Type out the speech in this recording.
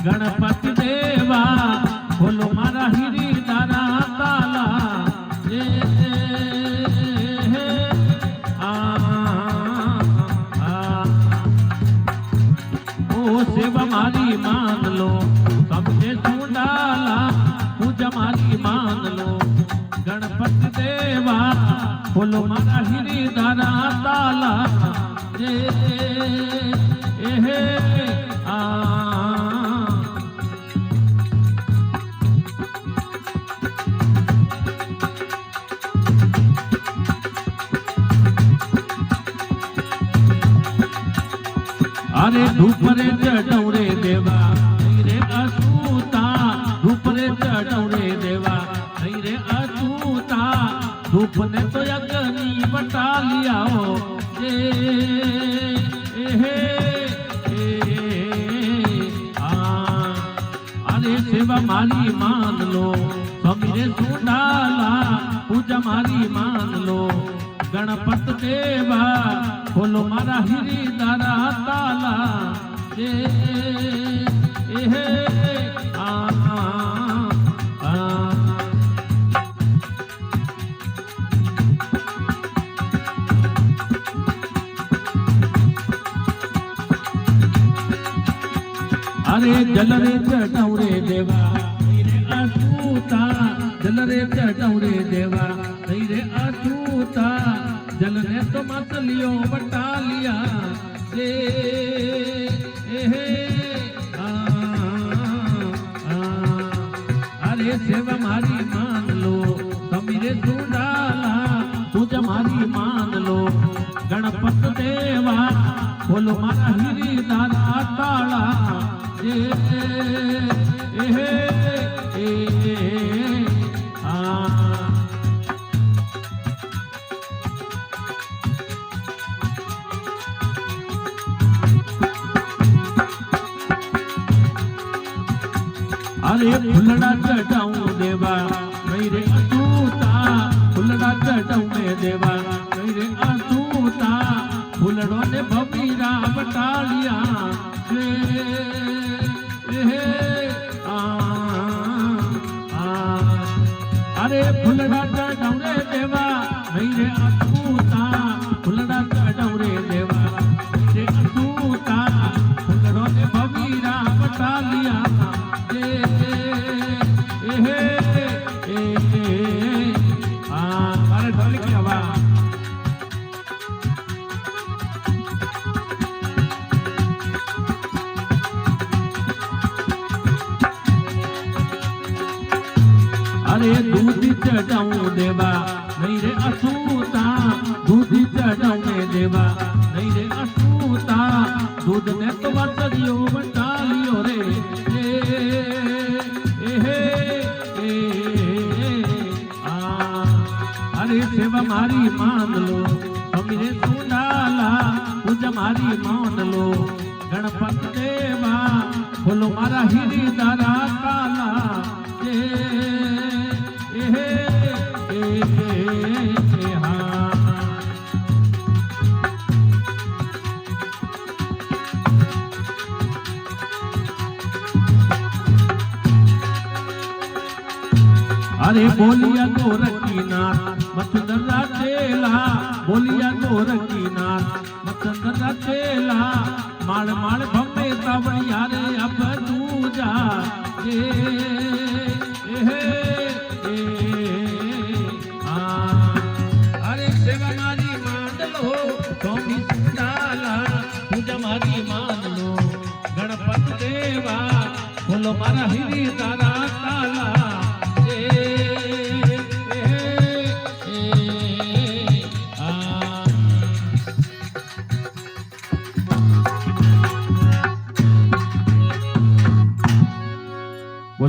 ગણપતિ દેવા બોલો મારા હીરી તારા તાલા સેવા મારી માન લો સમજે સુડાલા પૂજા મારી માન લો ગણપતિ દેવા બોલો મારા હીરી તારા તાલા अरे धूप रे चढ़ौरे देवा रे असूता धूप रे चढ़ौरे देवा रे असूता धूप ने तो अग्नि बटा लिया हो अरे सेवा मारी मान लो स्वामी रे सुडाला पूजा मारी मान लो गणपत देवा बोलो मारा हीरी तारा ताला अरे जल रे चढ़ौरे देवा रे असूता जल रे चढ़ौरे देवा रे असूता जल ने तो मछलियों बटा लिया अरे सेवा मारी मान लो समीरे सुडाला पूजा मारी मान लो गणपत देवा बोलो मारा हीरी तारा ताला अरे फुलड़ा चढ़ाऊं देवा मेरे असूता फुलड़ा चढ़ाऊं में देवा मेरे असूता फुलड़ों ने भमीरा बटा लिया अरे फुलड़ा चढ़ाऊं रे देवा मेरे असूता फुलड़ा चढ़ाऊं रे देवा मेरे असूता फुलड़ों ने भमीरा बटा लिया अरे दूध चढ़ाऊं देवा नहीं रे असूता दूध चढ़ाऊं देवा नहीं रे असूता दूध ने तो बतरियो बता लियो रे अरे सेवा मारी मान लो समीरे सुडाला पूजा मारी मान लो गणपत देवा बोलो मारा हीरी तारा ताला अरे बोलिया गोरखी नाथ मचंदरा चेला बोलिया गोरखी नाथ मचंदरा चेला माड़ माड़ भमे तवड़िया रे अब दूजा अरे सेवा मारी मान लो स्वामी सुडाला पूजा मारी मान लो गणपत देवा बोलो मारा हीरी तारा ताला